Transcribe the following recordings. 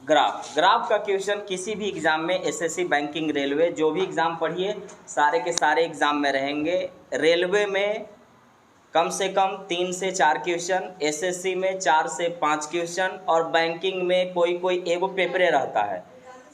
Graph का question किसी भी एग्ज़ाम में, एसएससी, बैंकिंग, रेलवे, जो भी एग्ज़ाम पढ़िए सारे के सारे एग्ज़ाम में रहेंगे। रेलवे में कम से कम 3 से 4 क्वेश्चन, एसएससी में 4 से 5 क्वेश्चन, और बैंकिंग में कोई कोई एगो पेपरे रहता है,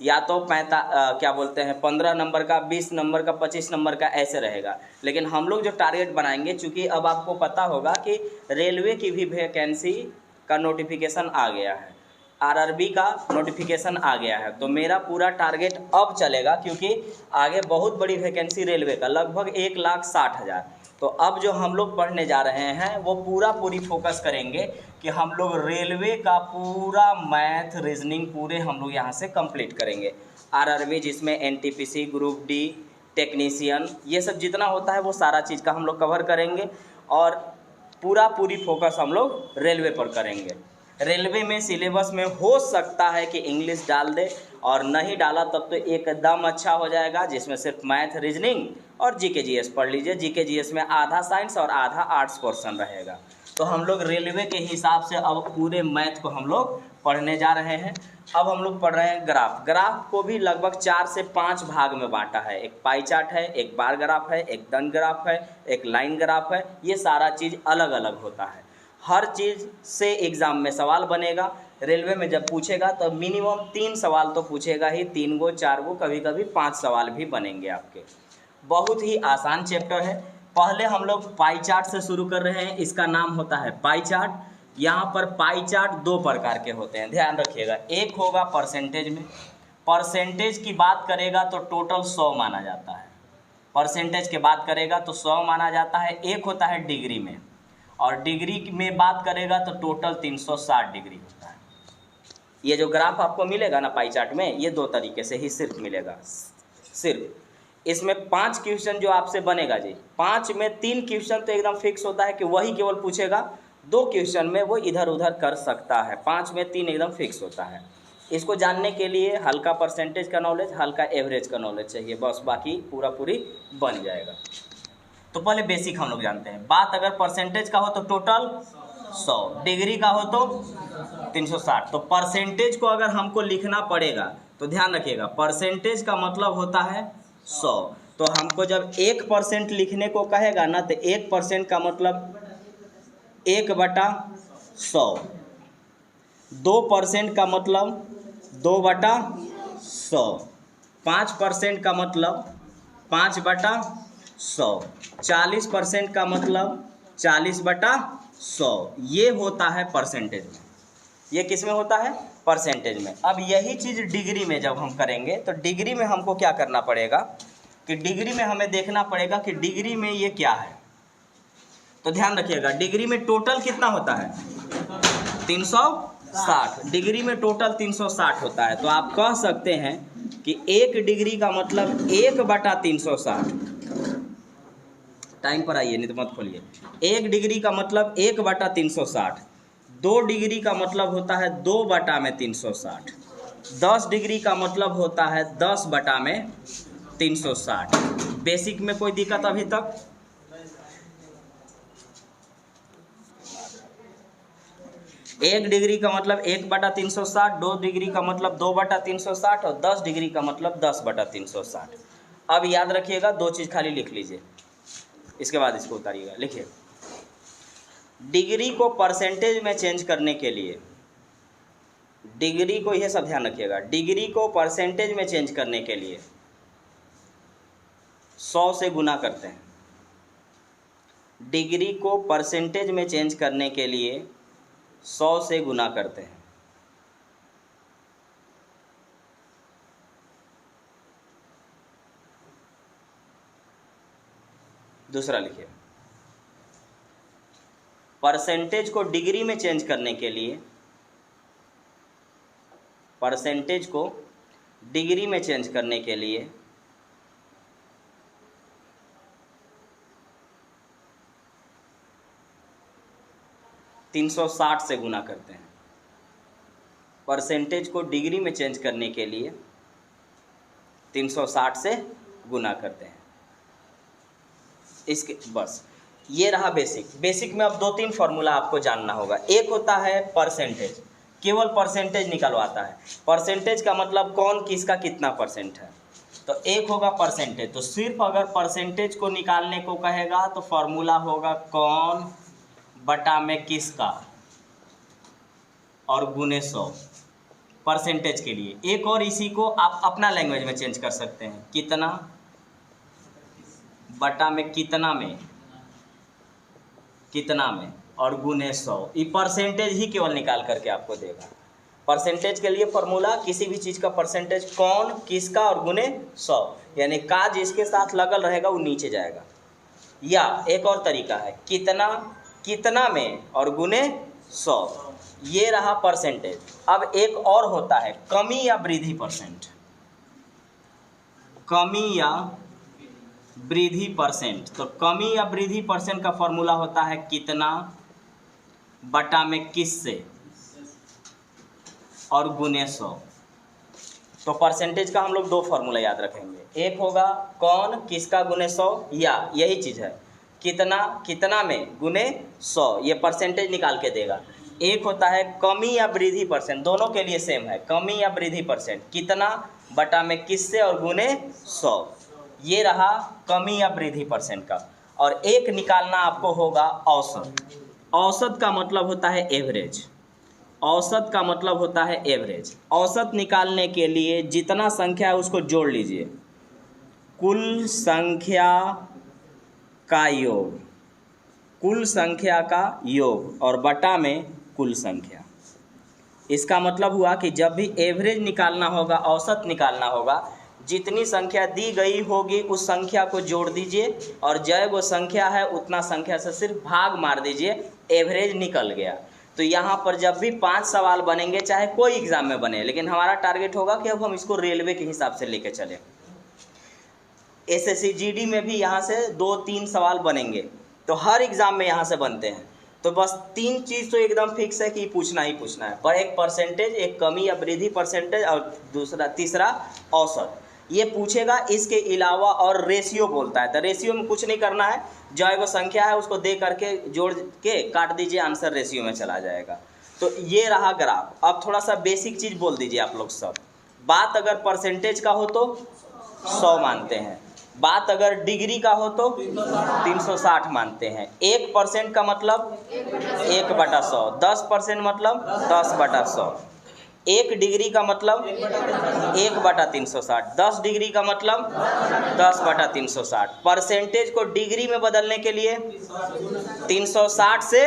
या तो 15 नंबर का, 20 नंबर का, 25 नंबर का, ऐसे रहेगा। लेकिन हम लोग जो टारगेट बनाएंगे, चूँकि अब आपको पता होगा कि रेलवे की भी वैकेंसी का नोटिफिकेशन आ गया है, आरआरबी का नोटिफिकेशन आ गया है, तो मेरा पूरा टारगेट अब चलेगा, क्योंकि आगे बहुत बड़ी वैकेंसी रेलवे का लगभग 1,60,000। तो अब जो हम लोग पढ़ने जा रहे हैं वो पूरी फोकस करेंगे कि हम लोग रेलवे का पूरा मैथ, रीजनिंग पूरे हम लोग यहाँ से कंप्लीट करेंगे। आरआरबी जिसमें एनटीपीसी, ग्रुप डी, टेक्नीशियन, ये सब जितना होता है वो सारा चीज़ का हम लोग कवर करेंगे, और पूरी फोकस हम लोग रेलवे पर करेंगे। रेलवे में सिलेबस में हो सकता है कि इंग्लिश डाल दे, और नहीं डाला तब तो एकदम अच्छा हो जाएगा, जिसमें सिर्फ मैथ, रीजनिंग और जीके जीएस पढ़ लीजिए। जीके जीएस में आधा साइंस और आधा आर्ट्स पोर्शन रहेगा। तो हम लोग रेलवे के हिसाब से अब पूरे मैथ को हम लोग पढ़ने जा रहे हैं। अब हम लोग पढ़ रहे हैं ग्राफ को भी लगभग 4 से 5 भाग में बांटा है। एक पाई चार्ट है, एक बार ग्राफ है, एक दंड ग्राफ है, एक लाइन ग्राफ है। ये सारा चीज़ अलग अलग होता है। हर चीज़ से एग्ज़ाम में सवाल बनेगा। रेलवे में जब पूछेगा तो मिनिमम 3 सवाल तो पूछेगा ही, 3 गो 4 गो, कभी कभी 5 सवाल भी बनेंगे आपके। बहुत ही आसान चैप्टर है। पहले हम लोग पाई चार्ट से शुरू कर रहे हैं। इसका नाम होता है पाई चार्ट। यहाँ पर पाई चार्ट 2 प्रकार के होते हैं, ध्यान रखिएगा। एक होगा परसेंटेज में। परसेंटेज की बात करेगा तो टोटल 100 माना जाता है। परसेंटेज की बात करेगा तो 100 माना जाता है। एक होता है डिग्री में, और डिग्री में बात करेगा तो टोटल 360 डिग्री होता है। ये जो ग्राफ आपको मिलेगा ना पाई चार्ट में, ये 2 तरीके से ही सिर्फ मिलेगा। सिर्फ इसमें 5 क्वेश्चन जो आपसे बनेगा जी, 5 में 3 क्वेश्चन तो एकदम फिक्स होता है कि वही केवल पूछेगा। 2 क्वेश्चन में वो इधर उधर कर सकता है, 5 में 3 एकदम फिक्स होता है। इसको जानने के लिए हल्का परसेंटेज का नॉलेज, हल्का एवरेज का नॉलेज चाहिए, बस, बाकी पूरी बन जाएगा। तो पहले बेसिक हम लोग जानते हैं। बात अगर परसेंटेज का हो तो टोटल 100, डिग्री का हो तो 360। तो परसेंटेज को अगर हमको लिखना पड़ेगा तो ध्यान रखिएगा, परसेंटेज का मतलब होता है 100। तो हमको जब 1% लिखने को कहेगा ना, तो 1% का मतलब 1/100, 2% का मतलब 2/100, 5% का मतलब 5/100, 40% का मतलब 40/100। ये होता है परसेंटेज में। ये किस में होता है? परसेंटेज में। अब यही चीज़ डिग्री में जब हम करेंगे तो डिग्री में हमको क्या करना पड़ेगा कि डिग्री में हमें देखना पड़ेगा कि डिग्री में ये क्या है। तो ध्यान रखिएगा, डिग्री में टोटल कितना होता है? 360। डिग्री में टोटल 360 होता है। तो आप कह सकते हैं कि 1 डिग्री का मतलब 1/360। टाइम पर आइए, नहीं तो मत खोलिए। 1 डिग्री का मतलब 1/360। 2 डिग्री का मतलब होता है 2/360। 10 डिग्री का मतलब होता है 10/360। बेसिक में कोई दिक्कत अभी तक? एक डिग्री का मतलब 1/360, 2 डिग्री का मतलब 2/360, और 10 डिग्री का मतलब 10/360। अब याद रखिएगा, 2 चीज़ खाली लिख लीजिए, इसके बाद इसको उतारिएगा। लिखिए, डिग्री को परसेंटेज में चेंज करने के लिए, डिग्री को, यह सब ध्यान रखिएगा, डिग्री को परसेंटेज में चेंज करने के लिए 100 से गुना करते हैं। डिग्री को परसेंटेज में चेंज करने के लिए 100 से गुना करते हैं। दूसरा लिखिए, परसेंटेज को डिग्री में चेंज करने के लिए, परसेंटेज को डिग्री में चेंज करने के लिए 360 से गुना करते हैं। परसेंटेज को डिग्री में चेंज करने के लिए 360 से गुना करते हैं। इसके बस ये रहा बेसिक। बेसिक में अब 2-3 फार्मूला आपको जानना होगा। एक होता है परसेंटेज, केवल परसेंटेज निकलवाता है। परसेंटेज का मतलब कौन किसका कितना परसेंट है, तो एक होगा परसेंटेज। तो सिर्फ अगर परसेंटेज को निकालने को कहेगा तो फॉर्मूला होगा कौन बटा में किसका और गुने 100 परसेंटेज के लिए। एक और इसी को आप अपना लैंग्वेज में चेंज कर सकते हैं, कितना बटा में कितना में और गुने 100। ये परसेंटेज ही केवल निकाल करके आपको देगा। परसेंटेज के लिए फॉर्मूला किसी भी चीज़ का परसेंटेज कौन किसका और गुने 100, यानी का जिसके साथ लगल रहेगा वो नीचे जाएगा। या एक और तरीका है कितना में और गुने 100, ये रहा परसेंटेज। अब एक और होता है कमी या वृद्धि परसेंट। कमी या वृद्धि परसेंट, तो कमी या वृद्धि परसेंट का फॉर्मूला होता है कितना बटा में किससे और गुने 100। तो परसेंटेज का हम लोग दो फार्मूला याद रखेंगे, एक होगा कौन किसका गुने 100, या यही चीज़ है कितना में गुने 100, ये परसेंटेज निकाल के देगा। एक होता है कमी या वृद्धि परसेंट, दोनों के लिए सेम है, कमी या वृद्धि परसेंट कितना बटा में किससे और गुने 100, ये रहा कमी या वृद्धि परसेंट का। और एक निकालना आपको होगा औसत। औसत का मतलब होता है एवरेज। औसत का मतलब होता है एवरेज। औसत निकालने के लिए जितना संख्या है उसको जोड़ लीजिए, कुल संख्या का योग, कुल संख्या का योग और बटा में कुल संख्या। इसका मतलब हुआ कि जब भी एवरेज निकालना होगा, औसत निकालना होगा, जितनी संख्या दी गई होगी उस संख्या को जोड़ दीजिए और जय वो संख्या है उतना संख्या से सिर्फ भाग मार दीजिए, एवरेज निकल गया। तो यहाँ पर जब भी 5 सवाल बनेंगे, चाहे कोई एग्ज़ाम में बने, लेकिन हमारा टारगेट होगा कि अब हम इसको रेलवे के हिसाब से लेके चलें। एसएससी जीडी में भी यहाँ से 2-3 सवाल बनेंगे, तो हर एग्ज़ाम में यहाँ से बनते हैं। तो बस 3 चीज़ तो एकदम फिक्स है कि पूछना ही पूछना है, पर एक परसेंटेज, एक कमी या वृद्धि परसेंटेज और तीसरा औसत, ये पूछेगा। इसके अलावा और रेशियो बोलता है, तो रेशियो में कुछ नहीं करना है, जो एगो संख्या है उसको दे करके जोड़ के काट दीजिए, आंसर रेशियो में चला जाएगा। तो ये रहा ग्राफ। अब थोड़ा सा बेसिक चीज़ बोल दीजिए आप लोग सब। बात अगर परसेंटेज का हो तो 100 मानते हैं, बात अगर डिग्री का हो तो 360 मानते हैं। 1% का मतलब 1/100, 10% मतलब 10/100, 1 डिग्री का मतलब 1/360, 10 डिग्री का मतलब 10/360। परसेंटेज को डिग्री में बदलने के लिए 360 से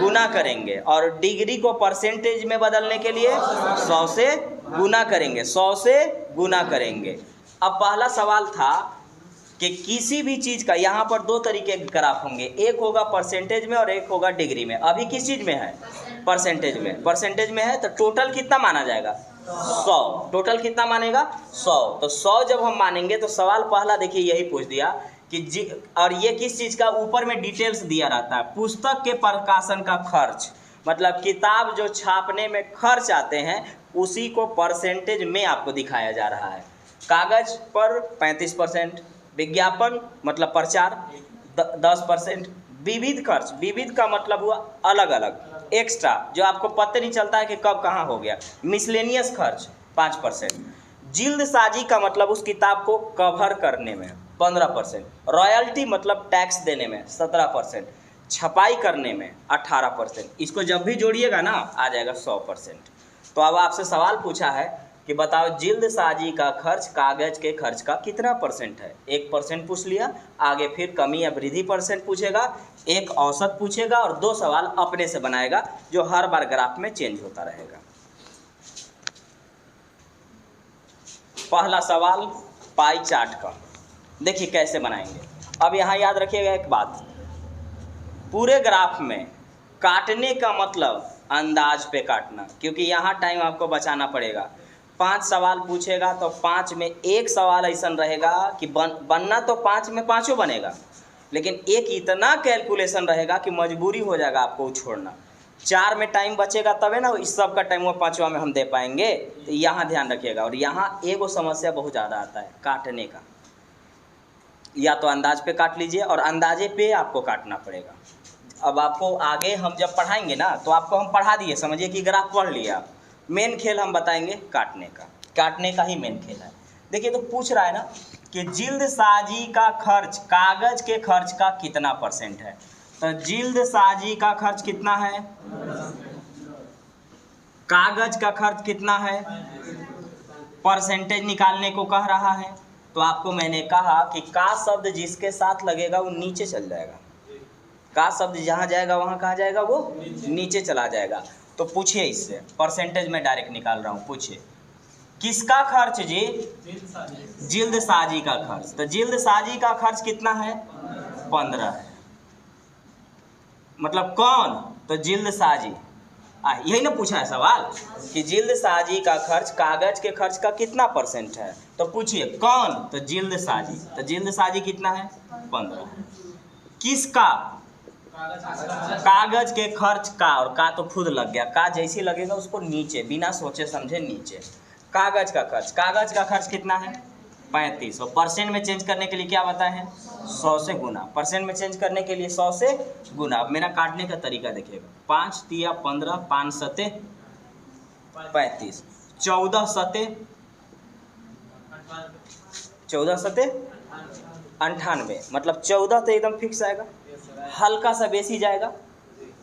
गुना करेंगे और डिग्री को परसेंटेज में बदलने के लिए 100 से गुना करेंगे, 100 से गुना करेंगे। अब पहला सवाल था कि किसी भी चीज़ का, यहाँ पर 2 तरीके के ग्राफ होंगे, एक होगा परसेंटेज में और एक होगा डिग्री में। अभी किस चीज़ में है? परसेंटेज में। परसेंटेज में है तो टोटल कितना माना जाएगा? 100। टोटल कितना मानेगा? 100। तो 100 जब हम मानेंगे तो सवाल पहला देखिए यही पूछ दिया कि और ये किस चीज़ का, ऊपर में डिटेल्स दिया रहता है, पुस्तक के प्रकाशन का खर्च, मतलब किताब जो छापने में खर्च आते हैं उसी को परसेंटेज में आपको दिखाया जा रहा है। कागज़ पर 35%, विज्ञापन मतलब प्रचार 10%, विविध खर्च, विविध का मतलब हुआ अलग अलग, एक्स्ट्रा, जो आपको पता नहीं चलता है कि कब कहाँ हो गया, मिसलेनियस खर्च 5%, जिल्दसाजी का मतलब उस किताब को कवर करने में 15%, रॉयल्टी मतलब टैक्स देने में 17%, छपाई करने में 18%। इसको जब भी जोड़िएगा ना आ जाएगा 100%। तो अब आपसे सवाल पूछा है कि बताओ जिल्दसाजी का खर्च कागज़ के खर्च का कितना परसेंट है? 1% पूछ लिया, आगे फिर कमी या वृद्धि परसेंट पूछेगा, एक औसत पूछेगा और 2 सवाल अपने से बनाएगा जो हर बार ग्राफ में चेंज होता रहेगा। पहला सवाल पाई चार्ट का, देखिए कैसे बनाएंगे। अब यहाँ याद रखिएगा एक बात, पूरे ग्राफ में काटने का मतलब अंदाज पे काटना, क्योंकि यहाँ टाइम आपको बचाना पड़ेगा। 5 सवाल पूछेगा तो 5 में एक सवाल ऐसा रहेगा कि बनना तो 5 में 5 बनेगा, लेकिन एक इतना कैलकुलेशन रहेगा कि मजबूरी हो जाएगा आपको छोड़ना। 4 में टाइम बचेगा तबे ना इस सब का टाइम वो 5वां में हम दे पाएंगे, तो यहाँ ध्यान रखिएगा। और यहाँ एगो समस्या बहुत ज़्यादा आता है काटने का, या तो अंदाज पे काट लीजिए और अंदाजे पे आपको काटना पड़ेगा। अब आपको आगे हम जब पढ़ाएंगे ना तो आपको हम पढ़ा दिए, समझिए कि ग्राफ पढ़ लिया। मेन खेल हम बताएंगे काटने का ही मेन खेल है। देखिए तो पूछ रहा है ना कि जिल्द साजी का खर्च कागज के खर्च का कितना % है। तो जिल्द साजी का खर्च कितना है, कागज का खर्च कितना है, परसेंटेज निकालने को कह रहा है। तो आपको मैंने कहा कि का शब्द जिसके साथ लगेगा वो नीचे चल जाएगा, का शब्द जहाँ जाएगा वहाँ कहाँ जाएगा, वो नीचे चला जाएगा। तो पूछिए इससे, परसेंटेज में डायरेक्ट निकाल रहा हूँ, पूछिए किसका खर्च जी, जिल्द साजी का खर्च। तो जिल्द साजी का खर्च कितना है, 15 है। मतलब कौन, तो जिल्द साजी। यही ना पूछा है सवाल कि जिल्द साजी का खर्च कागज के खर्च का कितना % है। तो पूछिए कौन, तो जिल्द साजी। तो जिल्द साजी कितना है, 15 है। किसका, कागज के खर्च का, और का तो खुद लग गया, का जैसे लगेगा उसको नीचे, बिना सोचे समझे नीचे। कागज का खर्च कितना है, 35। और परसेंट में चेंज करने के लिए क्या बताए हैं, 100 से गुना। परसेंट में चेंज करने के लिए 100 से गुना। अब मेरा काटने का तरीका देखिएगा, 5 तिया 15, 5 सते 35, 14 सते 98। मतलब 14 तो एकदम फिक्स आएगा, हल्का सा बेसी जाएगा,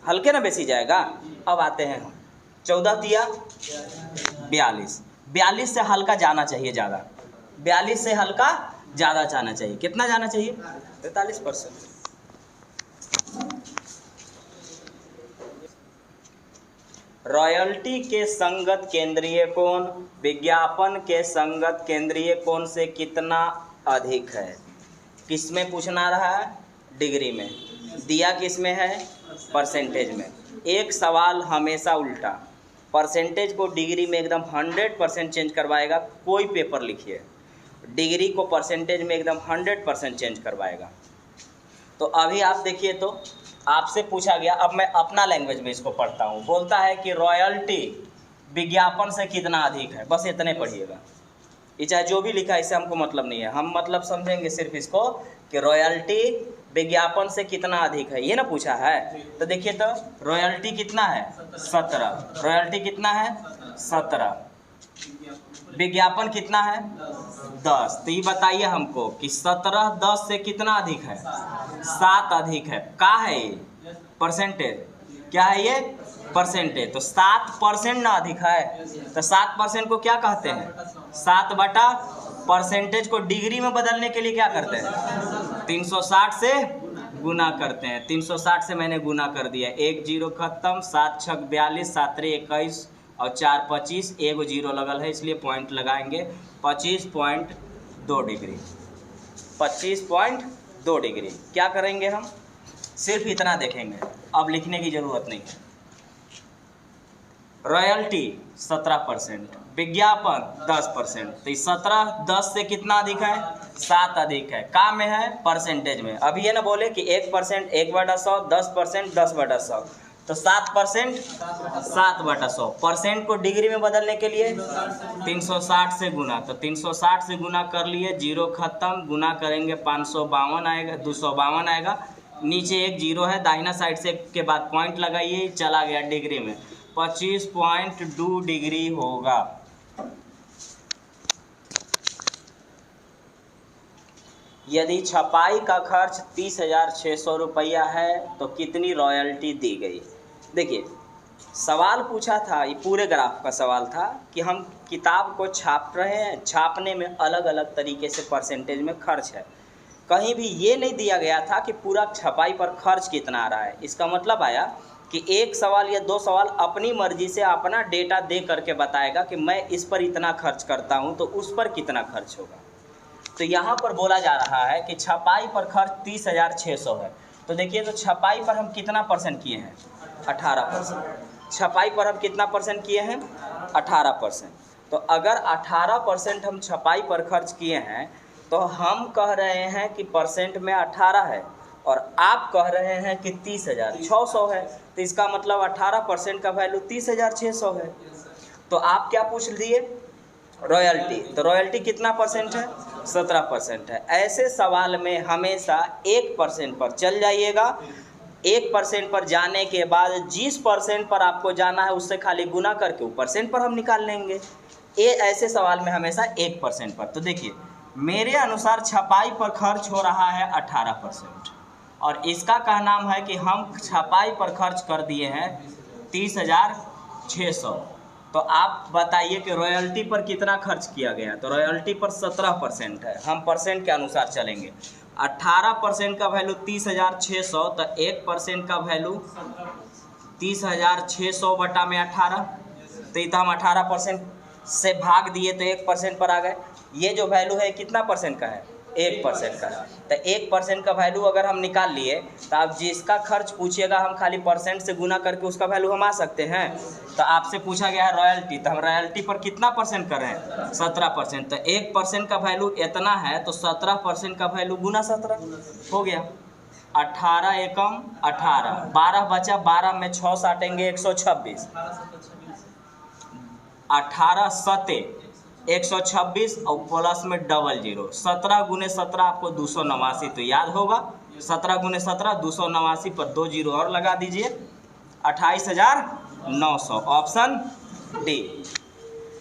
हल्के ना बेसी जाएगा। अब आते हैं हम 14 तिया 42, 42 से हल्का जाना चाहिए ज़्यादा, 42 से हल्का ज़्यादा जाना चाहिए। कितना जाना चाहिए, 43%। रॉयल्टी के संगत केंद्रीय कोण विज्ञापन के संगत केंद्रीय कोण से कितना अधिक है। किसमें पूछना रहा है, डिग्री में। दिया किस में है, परसेंटेज में। एक सवाल हमेशा उल्टा, परसेंटेज को डिग्री में एकदम 100% चेंज करवाएगा। कोई पेपर लिखिए, डिग्री को परसेंटेज में एकदम 100% चेंज करवाएगा। तो अभी आप देखिए, तो आपसे पूछा गया, अब मैं अपना लैंग्वेज में इसको पढ़ता हूँ। बोलता है कि रॉयल्टी विज्ञापन से कितना अधिक है, बस इतने पढ़िएगा। ये चाहे जो भी लिखा है इससे हमको मतलब नहीं है, हम मतलब समझेंगे सिर्फ इसको कि रॉयल्टी विज्ञापन से कितना अधिक है, ये ना पूछा है। तो देखिए तो रॉयल्टी कितना है, 17। रॉयल्टी कितना है, 17। विज्ञापन कितना है, 10। तो ये बताइए हमको कि 17 10 से कितना अधिक है, 7 अधिक है। का है ये, परसेंटेज। क्या है ये, परसेंटेज। तो 7% ना अधिक है। तो 7% को क्या कहते हैं, 7 बटा परसेंटेज को डिग्री में बदलने के लिए क्या करते हैं, 360 से गुना करते हैं। 360 से मैंने गुना कर दिया, 1 0 खत्म, 7 6 42, 7 3 21 और 4 25, 1 0 लगल है इसलिए पॉइंट लगाएंगे। 25.2 डिग्री, 25.2 डिग्री। क्या करेंगे हम, सिर्फ इतना देखेंगे, अब लिखने की ज़रूरत नहीं है। रॉयल्टी 17%, विज्ञापन 10%। तो 17 10 से कितना अधिक है, 7 अधिक है। का में है, परसेंटेज में। अभी ये ना बोले कि 1% 1/100, 10% 10/100। तो 7% 7/100। परसेंट को डिग्री में बदलने के लिए 360 से गुना। तो 360 से गुना कर लिए, 0 खत्म, गुना करेंगे 552 आएगा, 252 आएगा। नीचे 1 0 है, दाहिना साइड से के बाद पॉइंट लगाइए, चला गया डिग्री में। 25.2 डिग्री होगा। यदि छपाई का खर्च 30,600 रुपया है तो कितनी रॉयल्टी दी गई। देखिए सवाल पूछा था, ये पूरे ग्राफ का सवाल था कि हम किताब को छाप रहे हैं, छापने में अलग अलग तरीके से परसेंटेज में खर्च है। कहीं भी ये नहीं दिया गया था कि पूरा छपाई पर खर्च कितना आ रहा है। इसका मतलब आया कि एक सवाल या 2 सवाल अपनी मर्जी से अपना डेटा दे करके बताएगा कि मैं इस पर इतना खर्च करता हूं तो उस पर कितना खर्च होगा। तो यहाँ पर बोला जा रहा है कि छपाई पर खर्च 30,600 है। तो देखिए तो छपाई पर हम कितना % किए हैं, 18%। छपाई पर हम कितना % किए हैं, 18%। तो अगर 18% हम छपाई पर खर्च किए हैं तो हम कह रहे हैं कि परसेंट में 18 है और आप कह रहे हैं कि 30,600 है। तो इसका मतलब 18% का वैल्यू 30,600 है। तो आप क्या पूछ दिए, रॉयल्टी। तो रॉयल्टी कितना % है, 17% है। ऐसे सवाल में हमेशा 1% पर चल जाइएगा, 1% पर जाने के बाद जिस परसेंट पर आपको जाना है उससे खाली गुना करके वो परसेंट पर हम निकाल लेंगे। ये ऐसे सवाल में हमेशा 1% पर। तो देखिए मेरे अनुसार छपाई पर खर्च हो रहा है 18% और इसका क्या नाम है कि हम छपाई पर खर्च कर दिए हैं 30,600। तो आप बताइए कि रॉयल्टी पर कितना खर्च किया गया। तो रॉयल्टी पर 17% है, हम परसेंट के अनुसार चलेंगे। 18% का वैल्यू 30,600, तो 1% का वैल्यू 30,600 बटा में 18, तो ये तो हम 18% से भाग दिए तो 1% पर आ गए। ये जो वैल्यू है कितना परसेंट का है, 1% का है। तो 1% का वैल्यू अगर हम निकाल लिए तो आप जिसका खर्च पूछिएगा हम खाली परसेंट से गुना करके उसका वैल्यू हम आ सकते हैं। तो आपसे पूछा गया है रॉयल्टी, तो हम रॉयल्टी पर कितना परसेंट कर रहे हैं, 17%। तो 1% का वैल्यू इतना है तो 17% का वैल्यू गुना 17 हो गया। 18 एकम 18, 12 बचा, 12 में 6 साटेंगे 126, 18 सते 126 और प्लस में डबल जीरो, 17 गुने 17 आपको 289 तो याद होगा। 17 गुने 17 289 पर 2 जीरो और लगा दीजिए, 28,900, ऑप्शन डी।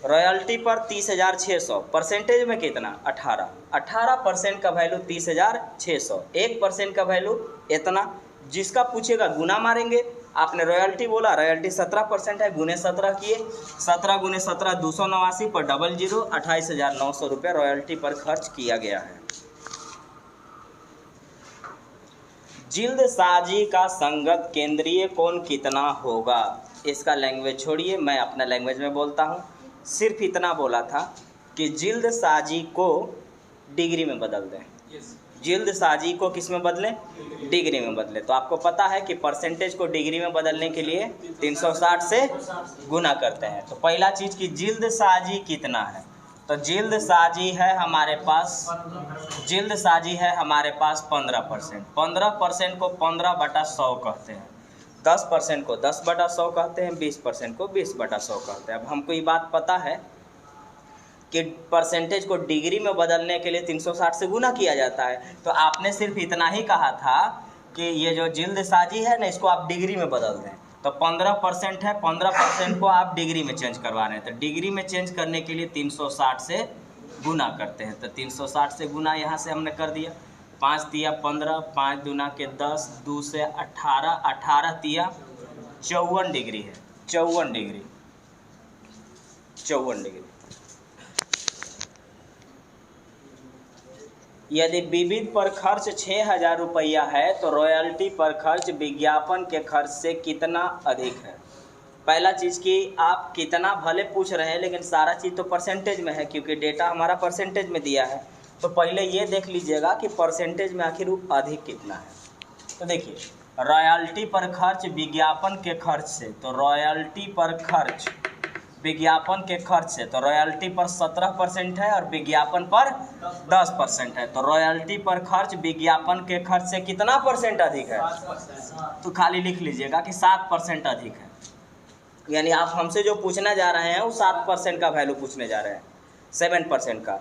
रॉयल्टी पर 30,600, परसेंटेज में कितना 18% का वैल्यू 30,600, 1% का वैल्यू इतना। जिसका पूछेगा गुना मारेंगे। आपने रॉयल्टी बोला, रॉयल्टी 17% है, गुने 17 किए, 17 गुने 17 289 पर डबल जीरो, 28,900 रुपये रॉयल्टी पर खर्च किया गया है। जिल्द साजी का संगत केंद्रीय कोण कितना होगा। इसका लैंग्वेज छोड़िए, मैं अपना लैंग्वेज में बोलता हूँ। सिर्फ इतना बोला था कि जिल्द साजी को डिग्री में बदल दें। जिल्द साजी को किस में बदलें, डिग्री में बदले। तो आपको पता है कि परसेंटेज को डिग्री में बदलने के लिए 360 से गुना करते हैं। तो पहला चीज़ कि जिल्द साजी कितना है, तो जिल्द साजी है हमारे पास, जिल्द साजी है हमारे पास 15%। 15% को 15/100 कहते हैं, 10% को 10/100 कहते हैं, 20% को 20/100 कहते हैं। अब हमको ये बात पता है कि परसेंटेज को डिग्री में बदलने के लिए 360 से गुना किया जाता है। तो आपने सिर्फ इतना ही कहा था कि ये जो जिल्द साजी है ना, इसको आप डिग्री में बदल दें। तो 15% है, 15% को आप डिग्री में चेंज करवा रहे हैं। तो डिग्री में चेंज करने के लिए 360 से गुना करते हैं। तो 360 से गुना यहाँ से हमने कर दिया, 5 तिया 15, 5 दूना के 10, 2 से 18, 18 तिया 54 डिग्री है, 54 डिग्री, 54 डिग्री। यदि विविध पर खर्च 6,000 रुपया है तो रॉयल्टी पर खर्च विज्ञापन के खर्च से कितना अधिक है। पहला चीज़ कि आप कितना भले पूछ रहे हैं लेकिन सारा चीज़ तो परसेंटेज में है, क्योंकि डेटा हमारा परसेंटेज में दिया है। तो पहले ये देख लीजिएगा कि परसेंटेज में आखिर अधिक कितना है। तो देखिए रॉयल्टी पर खर्च विज्ञापन के खर्च से, तो रॉयल्टी पर खर्च विज्ञापन के खर्च से, तो रॉयल्टी पर 17% है और विज्ञापन पर 10% है। तो रॉयल्टी पर खर्च विज्ञापन के खर्च से कितना परसेंट अधिक है, तो खाली लिख लीजिएगा कि 7% अधिक है। यानी आप हमसे जो पूछना जा रहे हैं वो 7% का वैल्यू पूछने जा रहे हैं, 7% का।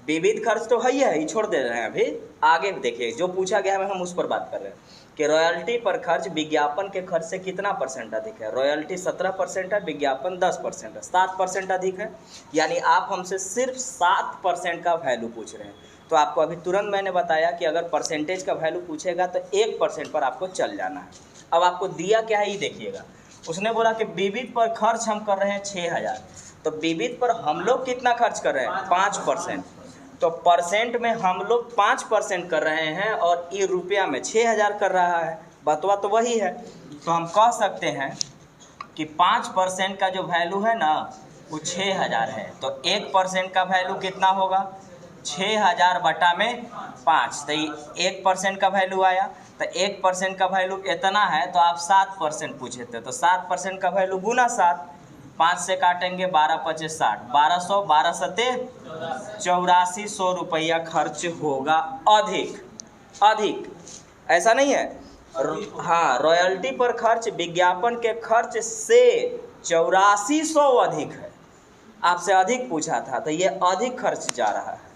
विविध खर्च तो है ही है, ये छोड़ दे रहे हैं। अभी आगे देखिए जो पूछा गया है हम उस पर बात कर रहे हैं कि रॉयल्टी पर खर्च विज्ञापन के खर्च से कितना परसेंट अधिक है। रॉयल्टी 17% है, विज्ञापन 10% है, 7% अधिक है। यानी आप हमसे सिर्फ 7% का वैल्यू पूछ रहे हैं। तो आपको अभी तुरंत मैंने बताया कि अगर परसेंटेज का वैल्यू पूछेगा तो 1% पर आपको चल जाना है। अब आपको दिया क्या है ये देखिएगा। उसने बोला कि विविध पर खर्च हम कर रहे हैं 6,000, तो विविध पर हम लोग कितना खर्च कर रहे हैं, 5%। तो परसेंट में हम लोग 5% कर रहे हैं और ये रुपया में 6,000 कर रहा है। बतवा तो वही है। तो हम कह सकते हैं कि 5% का जो वैल्यू है ना वो 6,000 है। तो 1% का वैल्यू कितना होगा, 6,000 बटा में 5। तो 1% का वैल्यू आया। तो 1% का वैल्यू इतना है तो आप 7% पूछे थे, तो 7% का वैल्यू गुना 7, 5 से काटेंगे 12 × 5 = 60, 1200, 12 सते 8400 रुपया खर्च होगा अधिक। ऐसा नहीं है, हाँ रॉयल्टी पर खर्च विज्ञापन के खर्च से 8400 अधिक है। आपसे अधिक पूछा था तो ये अधिक खर्च जा रहा है।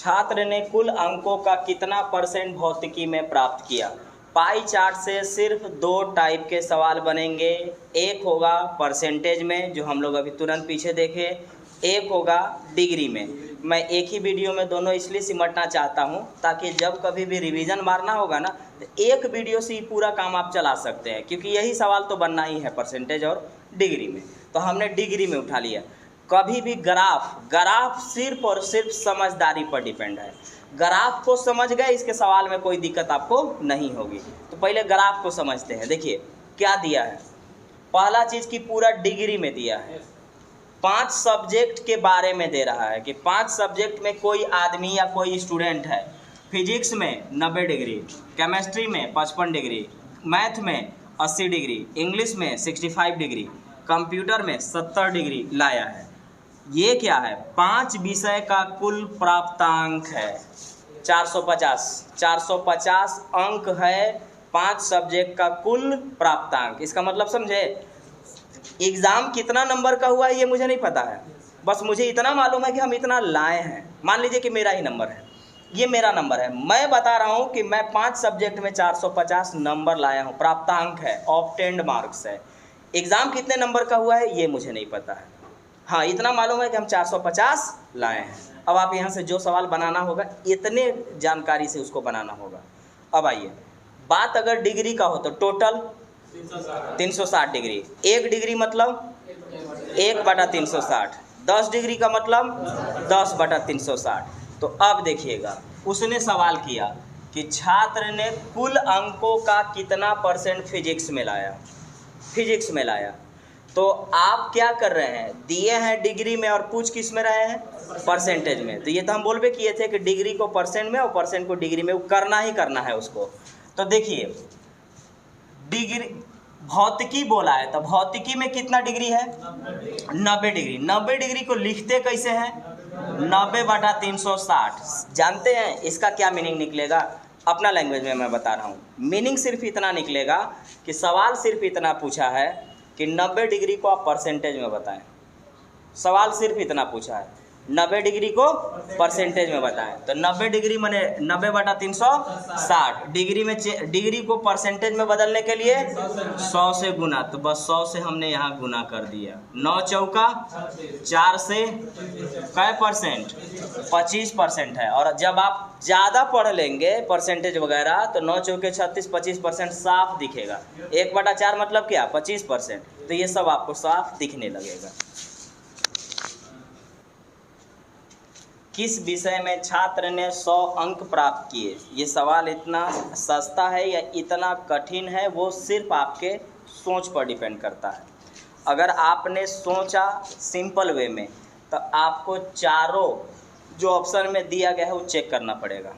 छात्र ने कुल अंकों का कितना % भौतिकी में प्राप्त किया। पाई चार्ट से सिर्फ 2 टाइप के सवाल बनेंगे। एक होगा परसेंटेज में, जो हम लोग अभी तुरंत पीछे देखे, एक होगा डिग्री में। मैं एक ही वीडियो में दोनों इसलिए सिमटना चाहता हूं ताकि जब कभी भी रिवीजन मारना होगा ना, तो एक वीडियो से ही पूरा काम आप चला सकते हैं, क्योंकि यही सवाल तो बनना ही है परसेंटेज और डिग्री में। तो हमने डिग्री में उठा लिया। कभी भी ग्राफ सिर्फ और सिर्फ समझदारी पर डिपेंड है। ग्राफ को समझ गए, इसके सवाल में कोई दिक्कत आपको नहीं होगी। तो पहले ग्राफ को समझते हैं। देखिए क्या दिया है। पहला चीज़ की पूरा डिग्री में दिया है, 5 सब्जेक्ट के बारे में दे रहा है कि 5 सब्जेक्ट में कोई आदमी या कोई स्टूडेंट है। फिजिक्स में 90 डिग्री, केमिस्ट्री में 55 डिग्री, मैथ में 80 डिग्री, इंग्लिश में 65 डिग्री, कंप्यूटर में 70 डिग्री लाया है। ये क्या है? 5 विषय का कुल प्राप्तांक है 450 अंक है 5 सब्जेक्ट का कुल प्राप्तांक। इसका मतलब समझे, एग्ज़ाम कितना नंबर का हुआ है ये मुझे नहीं पता है, बस मुझे इतना मालूम है कि हम इतना लाए हैं। मान लीजिए कि मेरा ही नंबर है, ये मेरा नंबर है, मैं बता रहा हूँ कि मैं 5 सब्जेक्ट में 450 नंबर लाया हूँ, प्राप्तांक है, ऑब्टेन्ड मार्क्स है। एग्ज़ाम कितने नंबर का हुआ है ये मुझे नहीं पता है, हाँ इतना मालूम है कि हम 450 लाए हैं। अब आप यहाँ से जो सवाल बनाना होगा इतने जानकारी से उसको बनाना होगा। अब आइए, बात अगर डिग्री का हो तो टोटल 360 डिग्री। 1 डिग्री मतलब 1/360, 10 डिग्री का मतलब 10/360। तो अब देखिएगा, उसने सवाल किया कि छात्र ने कुल अंकों का कितना % फिजिक्स में लाया। तो आप क्या कर रहे हैं, दिए हैं डिग्री में और पूछ किस में रहे हैं, परसेंटेज में। तो ये तो हम बोलबे किए थे कि डिग्री को परसेंट में और परसेंट को डिग्री में, वो करना ही करना है उसको। तो देखिए डिग्री भौतिकी बोला है, तो भौतिकी में कितना डिग्री है, 90 डिग्री। 90 डिग्री को लिखते कैसे हैं, 90/360। जानते हैं इसका क्या मीनिंग निकलेगा? अपना लैंग्वेज में मैं बता रहा हूँ। मीनिंग सिर्फ इतना निकलेगा कि सवाल सिर्फ इतना पूछा है कि 90 डिग्री को आप परसेंटेज में बताएं। सवाल सिर्फ इतना पूछा है, 90 डिग्री को परसेंटेज में बताएं। तो 90 डिग्री माने 90/360। डिग्री को परसेंटेज में बदलने के लिए 100 से गुना, तो बस 100 से हमने यहाँ गुना कर दिया। 9 चौका 4 से कै %? 25% है। और जब आप ज़्यादा पढ़ लेंगे परसेंटेज वगैरह तो 9 चौके 36, 25% साफ दिखेगा। 1/4 मतलब क्या, 25%। तो ये सब आपको साफ दिखने लगेगा। किस विषय में छात्र ने 100 अंक प्राप्त किए? ये सवाल इतना सस्ता है या इतना कठिन है, वो सिर्फ आपके सोच पर डिपेंड करता है। अगर आपने सोचा सिंपल वे में तो आपको चारों जो ऑप्शन में दिया गया है वो चेक करना पड़ेगा।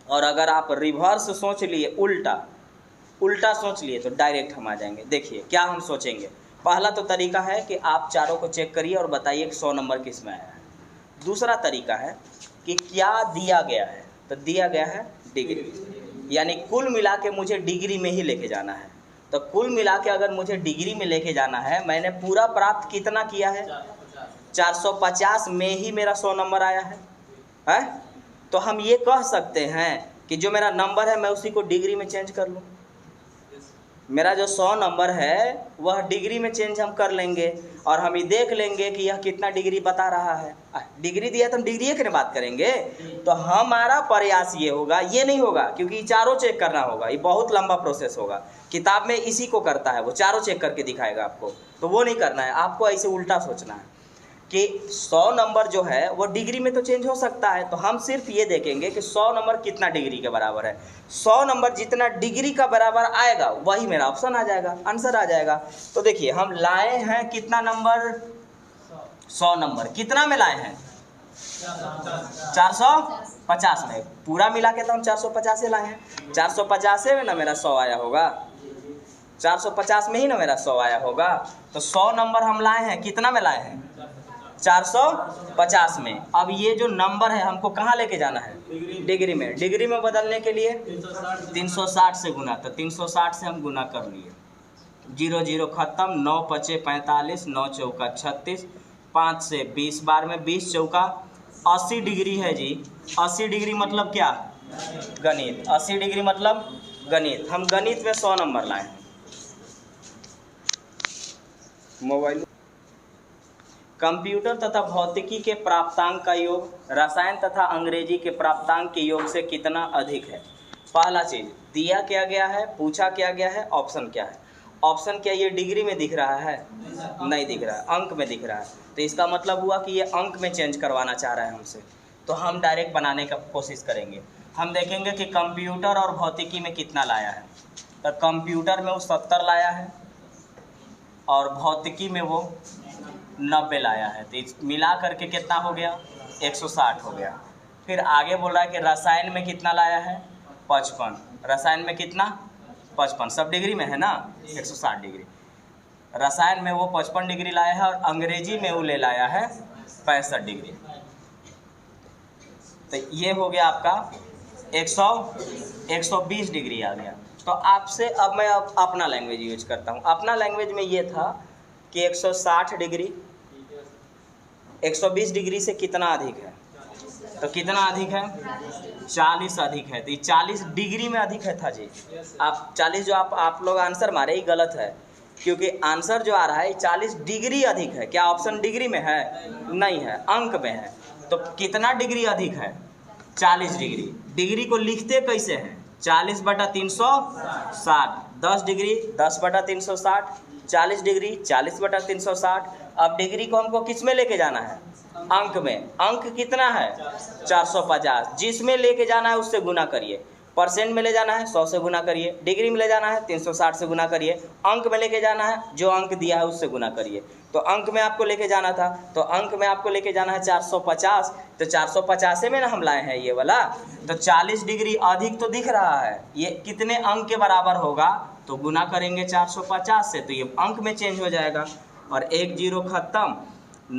और अगर आप रिवर्स सोच लिए, उल्टा सोच लिए, तो डायरेक्ट हम आ जाएंगे। देखिए क्या हम सोचेंगे। पहला तो तरीका है कि आप चारों को चेक करिए और बताइए कि 100 नंबर किस में आया है। दूसरा तरीका है कि क्या दिया गया है, तो दिया गया है डिग्री, यानी कुल मिला के मुझे डिग्री में ही लेके जाना है। तो कुल मिला के अगर मुझे डिग्री में लेके जाना है, मैंने पूरा प्राप्त कितना किया है, 450 में ही मेरा 100 नंबर आया है। तो हम ये कह सकते हैं कि जो मेरा नंबर है मैं उसी को डिग्री में चेंज कर लूँ। मेरा जो 100 नंबर है वह डिग्री में चेंज हम कर लेंगे और हम ये देख लेंगे कि यह कितना डिग्री बता रहा है। डिग्री दिया तो हम डिग्री की बात करेंगे। तो हमारा प्रयास ये होगा, ये नहीं होगा क्योंकि चारों चेक करना होगा, ये बहुत लंबा प्रोसेस होगा। किताब में इसी को करता है, वो चारों चेक करके दिखाएगा आपको, तो वो नहीं करना है। आपको ऐसे उल्टा सोचना है कि 100 नंबर जो है वो डिग्री में तो चेंज हो सकता है। तो हम सिर्फ ये देखेंगे कि 100 नंबर कितना डिग्री के बराबर है। 100 नंबर जितना डिग्री का बराबर आएगा वही मेरा ऑप्शन आ जाएगा, आंसर आ जाएगा। तो देखिए हम लाए हैं कितना नंबर, 100 नंबर। कितना में लाए हैं, 450 में। पूरा मिला के तो हम 450 से लाए हैं। 450 में ना मेरा 100 आया होगा, 450 में ही ना मेरा 100 आया होगा। तो 100 नंबर हम लाए हैं, कितना में लाए हैं, 450 में। अब ये जो नंबर है हमको कहाँ लेके जाना है, डिग्री में। डिग्री में बदलने के लिए 360 से गुना, तो 360 से हम गुना कर लिए। 0 0 खत्म, 9 5 45, 9 चौका 36, 5 से 20 बार में 20 चौका 80 डिग्री है जी। 80 डिग्री मतलब क्या? गणित। 80 डिग्री मतलब गणित। हम गणित में 100 नंबर लाए हैं। मोबाइल। कंप्यूटर तथा भौतिकी के प्राप्तांक का योग रसायन तथा अंग्रेजी के प्राप्तांक के योग से कितना अधिक है? पहला चीज दिया क्या गया है, पूछा क्या गया है, ऑप्शन क्या है। ऑप्शन क्या ये डिग्री में दिख रहा है? नहीं दिख रहा है, अंक में दिख रहा है। तो इसका मतलब हुआ कि ये अंक में चेंज करवाना चाह रहा है हमसे। तो हम डायरेक्ट बनाने का कोशिश करेंगे। हम देखेंगे कि कंप्यूटर और भौतिकी में कितना लाया है। तो कंप्यूटर में वो 70 लाया है और भौतिकी में वो 90 लाया है। तो मिला करके कितना हो गया? 160 हो गया। फिर आगे बोल रहा है कि रसायन में कितना लाया है? 55। रसायन में कितना? 55। सब डिग्री में है ना, 160 डिग्री। रसायन में वो 55 डिग्री लाया है और अंग्रेजी में वो ले लाया है 65 डिग्री। तो ये हो गया आपका 120 डिग्री आ गया। तो आपसे अब मैं अपना लैंग्वेज यूज करता हूँ। अपना लैंग्वेज में ये था कि 160 डिग्री 120 डिग्री से कितना अधिक है? तो कितना अधिक है? 40 अधिक है। तो ये 40 डिग्री में अधिक है था जी। आप 40 जो आप लोग आंसर मारे ही गलत है, क्योंकि आंसर जो आ रहा है 40 डिग्री अधिक है। क्या ऑप्शन डिग्री में है? नहीं है, अंक में है। तो कितना डिग्री अधिक है? 40 डिग्री। डिग्री को लिखते कैसे हैं? 40/360। 10 डिग्री 10/360। 40 डिग्री 40/360। अब डिग्री को हमको किस में लेके जाना है? अंक में। अंक कितना है? 450। जिसमें लेके जाना है उससे गुना करिए। परसेंट में ले जाना है 100 से गुना करिए। डिग्री में ले जाना है 360 से गुना करिए। अंक में लेके जाना है जो अंक दिया है उससे गुना करिए। तो अंक में आपको लेके जाना था, तो अंक में आपको लेके जाना है 450। तो 450 में ना हम लाए हैं ये वाला। तो 40 डिग्री अधिक तो दिख रहा है, ये कितने अंक के बराबर होगा? तो गुना करेंगे 450 से, तो ये अंक में चेंज हो जाएगा। और 1 0 खत्म।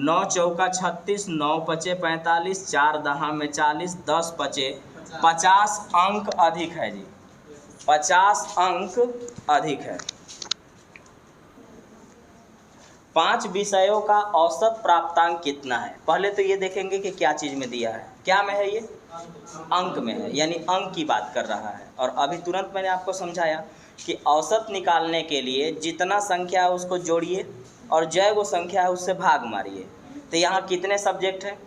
9 चौका 36, 9 पचे 45, 4 दहा में 40, 10 पचे 50 अंक अधिक है जी। 50 अंक अधिक है। 5 विषयों का औसत प्राप्तांक कितना है? पहले तो ये देखेंगे कि क्या चीज़ में दिया है। क्या में है ये? अंक में है, यानी अंक की बात कर रहा है। और अभी तुरंत मैंने आपको समझाया कि औसत निकालने के लिए जितना संख्या है उसको जोड़िए और जय वो संख्या है उससे भाग मारिए। तो यहाँ कितने सब्जेक्ट हैं?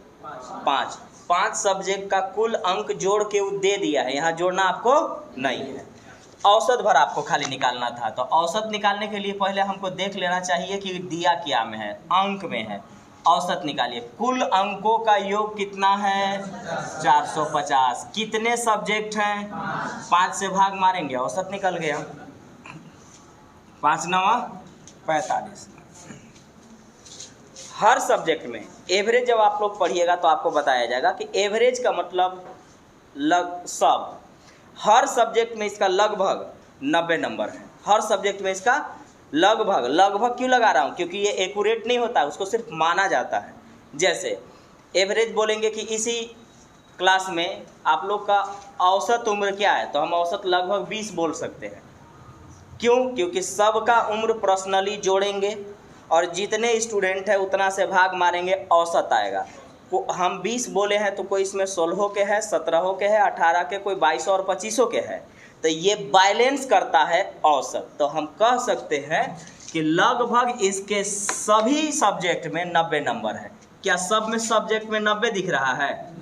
5। 5 सब्जेक्ट का कुल अंक जोड़ के वो दे दिया है, यहाँ जोड़ना आपको नहीं है। औसत भर आपको खाली निकालना था। तो औसत निकालने के लिए पहले हमको देख लेना चाहिए कि दिया क्या में है, अंक में है। औसत निकालिए। कुल अंकों का योग कितना है? 450। कितने सब्जेक्ट हैं? 5 से भाग मारेंगे, औसत निकल गया। 5 9 45। हर सब्जेक्ट में एवरेज जब आप लोग पढ़िएगा तो आपको बताया जाएगा कि एवरेज का मतलब सब। हर सब्जेक्ट में इसका लगभग 90 नंबर है। हर सब्जेक्ट में इसका लगभग क्यों लगा रहा हूँ? क्योंकि ये एक्यूरेट नहीं होता, उसको सिर्फ माना जाता है। जैसे एवरेज बोलेंगे कि इसी क्लास में आप लोग का औसत उम्र क्या है, तो हम औसत लगभग 20 बोल सकते हैं। क्यों? क्योंकि सबका उम्र पर्सनली जोड़ेंगे और जितने स्टूडेंट है उतना से भाग मारेंगे, औसत आएगा। हम 20 बोले हैं तो कोई इसमें 16 के है, 17 के है, 18 के, कोई 22 और 25 के है। तो ये बैलेंस करता है औसत। तो हम कह सकते हैं कि लगभग इसके सभी सब्जेक्ट में 90 नंबर है। क्या सब में सब्जेक्ट में 90 दिख रहा है?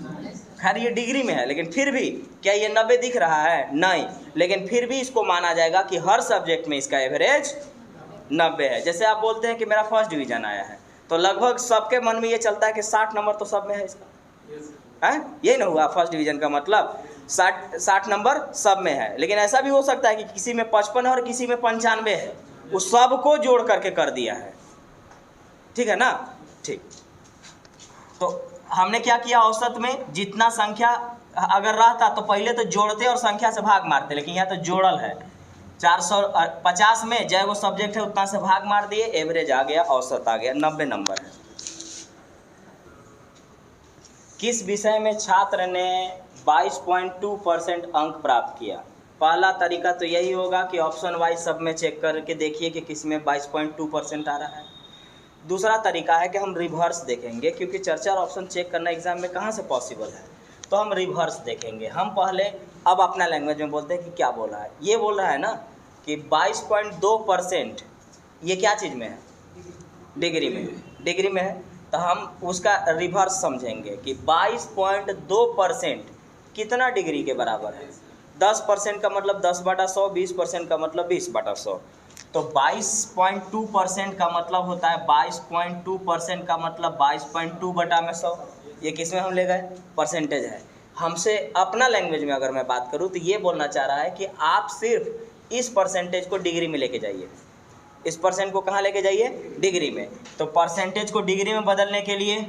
खैर ये डिग्री में है, लेकिन फिर भी क्या ये 90 दिख रहा है? नहीं। लेकिन फिर भी इसको माना जाएगा कि हर सब्जेक्ट में इसका एवरेज 90 है। जैसे आप बोलते हैं कि मेरा फर्स्ट डिवीज़न आया है, तो लगभग सबके मन में ये चलता है कि 60 नंबर तो सब में है इसका, है? यही ना हुआ फर्स्ट डिवीज़न का मतलब? 60 नंबर सब में है। लेकिन ऐसा भी हो सकता है कि किसी में 55 है और किसी में 95 है, वो सबको जोड़ करके कर दिया है। ठीक है ना? ठीक। तो हमने क्या किया? औसत में जितना संख्या अगर रहता तो पहले तो जोड़ते और संख्या से भाग मारते, लेकिन यहाँ तो जोड़ल है। 450 में जय वो सब्जेक्ट है उतना से भाग मार दिए, एवरेज आ गया, औसत आ गया, 90 नंबर है। किस विषय में छात्र ने 22.2% अंक प्राप्त किया? पहला तरीका तो यही होगा कि ऑप्शन वाइज सब में चेक करके देखिए कि किस में 22.2% आ रहा है। दूसरा तरीका है कि हम रिवर्स देखेंगे, क्योंकि चर्चा और ऑप्शन चेक करना एग्जाम में कहाँ से पॉसिबल है, तो हम रिवर्स देखेंगे। हम पहले अब अपना लैंग्वेज में बोलते हैं कि क्या बोल रहा है। ये बोल रहा है ना कि 22.2% ये क्या चीज़ में है, डिग्री में, डिग्री में है, तो हम उसका रिवर्स समझेंगे कि 22.2% कितना डिग्री के बराबर है। 10% का मतलब 10/100, 20% का मतलब 20/100, तो 22.2% का मतलब होता है 22.2% का मतलब 22.2/100। ये किस में हम ले गए, परसेंटेज है। हमसे अपना लैंग्वेज में अगर मैं बात करूँ तो ये बोलना चाह रहा है कि आप सिर्फ इस परसेंटेज को डिग्री में लेके जाइए, इस परसेंट को कहाँ लेके जाइए, डिग्री में। तो परसेंटेज को डिग्री में बदलने के लिए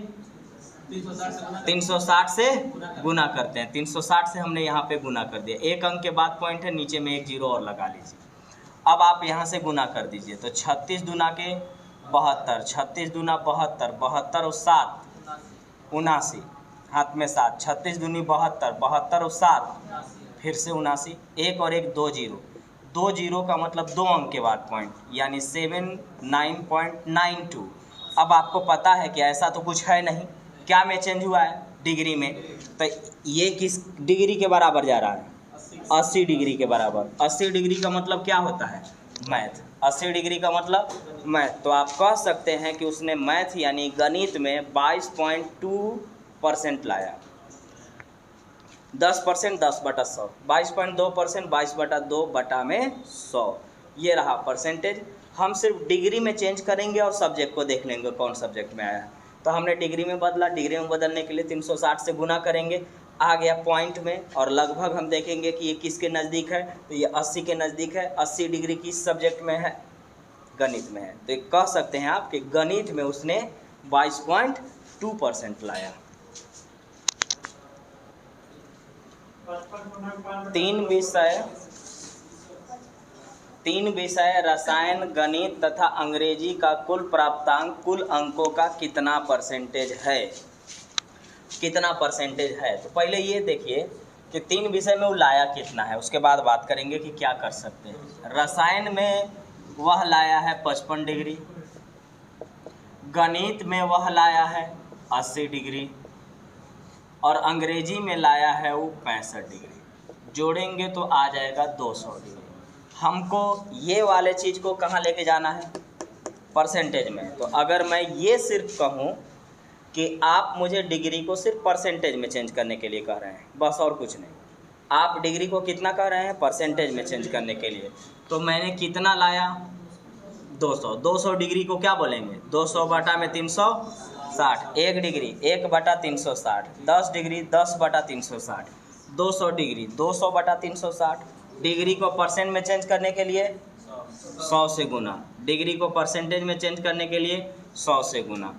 360 से गुना करते हैं। 360 से हमने यहाँ पे गुना कर दिया, एक अंक के बाद पॉइंट है, नीचे में एक जीरो और लगा लीजिए। अब आप यहाँ से गुना कर दीजिए, तो 36 दूना के 72, 36 दूना 72, 72 और 7 79, हाथ में 7, 36 दूनी 72, 72 और 7 फिर से 79, एक और एक 2 जीरो, 2 जीरो का मतलब 2 अंक के बाद पॉइंट, यानी 79.92। अब आपको पता है कि ऐसा तो कुछ है नहीं, क्या में चेंज हुआ है, डिग्री में, तो ये किस डिग्री के बराबर जा रहा है, 80 डिग्री के बराबर। 80 डिग्री का मतलब क्या होता है, मैथ। 80 डिग्री का मतलब मैथ। तो आप कह सकते हैं कि उसने मैथ यानी गणित में 22.2% लाया। 10% 10/100, 22.2% 22/2/100, ये रहा परसेंटेज। हम सिर्फ डिग्री में चेंज करेंगे और सब्जेक्ट को देख लेंगे कौन सब्जेक्ट में आया है। तो हमने डिग्री में बदला, डिग्री में बदलने के लिए 360 से गुना करेंगे, आ गया पॉइंट में, और लगभग हम देखेंगे कि ये किसके नज़दीक है, तो ये 80 के नज़दीक है। 80 डिग्री किस सब्जेक्ट में है, गणित में है। तो ये कह सकते हैं आप कि गणित में उसने 22.2% लाया। 3 विषय रसायन, गणित तथा अंग्रेजी का कुल प्राप्तांक कुल अंकों का कितना परसेंटेज है, कितना परसेंटेज है। तो पहले ये देखिए कि 3 विषय में वो लाया कितना है, उसके बाद बात करेंगे कि क्या कर सकते हैं। रसायन में वह लाया है 55 डिग्री, गणित में वह लाया है 80 डिग्री, और अंग्रेजी में लाया है वो 65 डिग्री। जोड़ेंगे तो आ जाएगा 200 डिग्री। हमको ये वाले चीज़ को कहाँ लेके जाना है, परसेंटेज में। तो अगर मैं ये सिर्फ कहूँ कि आप मुझे डिग्री को सिर्फ परसेंटेज में चेंज करने के लिए कह रहे हैं, बस और कुछ नहीं, आप डिग्री को कितना कह रहे हैं, परसेंटेज में चेंज करने के लिए, तो मैंने कितना लाया, 200। 200 डिग्री को क्या बोलेंगे, 200 बटा में 360, 1 डिग्री 1/360, 10 डिग्री 10/360, 200 डिग्री 200/360। डिग्री को परसेंट में चेंज करने के लिए 100 से गुना, डिग्री को परसेंटेज में चेंज करने के लिए 100 से गुना।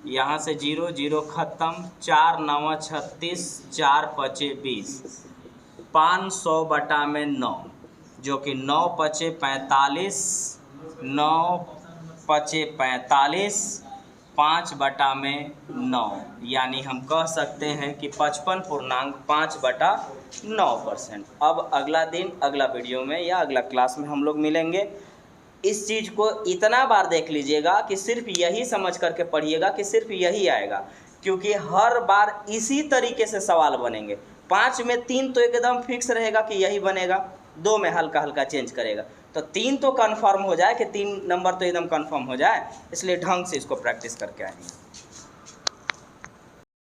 यहाँ से 0 0 खत्म, 4 9 36, 4 5 20, 500 बटा में 9, जो कि 9 5 45, 9 5 45, 5 बटा में 9, यानी हम कह सकते हैं कि 55.5/9%। अब अगला दिन अगला वीडियो में या अगला क्लास में हम लोग मिलेंगे। इस चीज़ को इतना बार देख लीजिएगा कि सिर्फ यही समझ करके पढ़िएगा कि सिर्फ यही आएगा, क्योंकि हर बार इसी तरीके से सवाल बनेंगे। 5 में 3 तो एकदम फिक्स रहेगा कि यही बनेगा, 2 में हल्का हल्का चेंज करेगा, तो 3 तो कंफर्म हो जाए कि 3 नंबर तो एकदम कंफर्म हो जाए, इसलिए ढंग से इसको प्रैक्टिस करके आएंगे।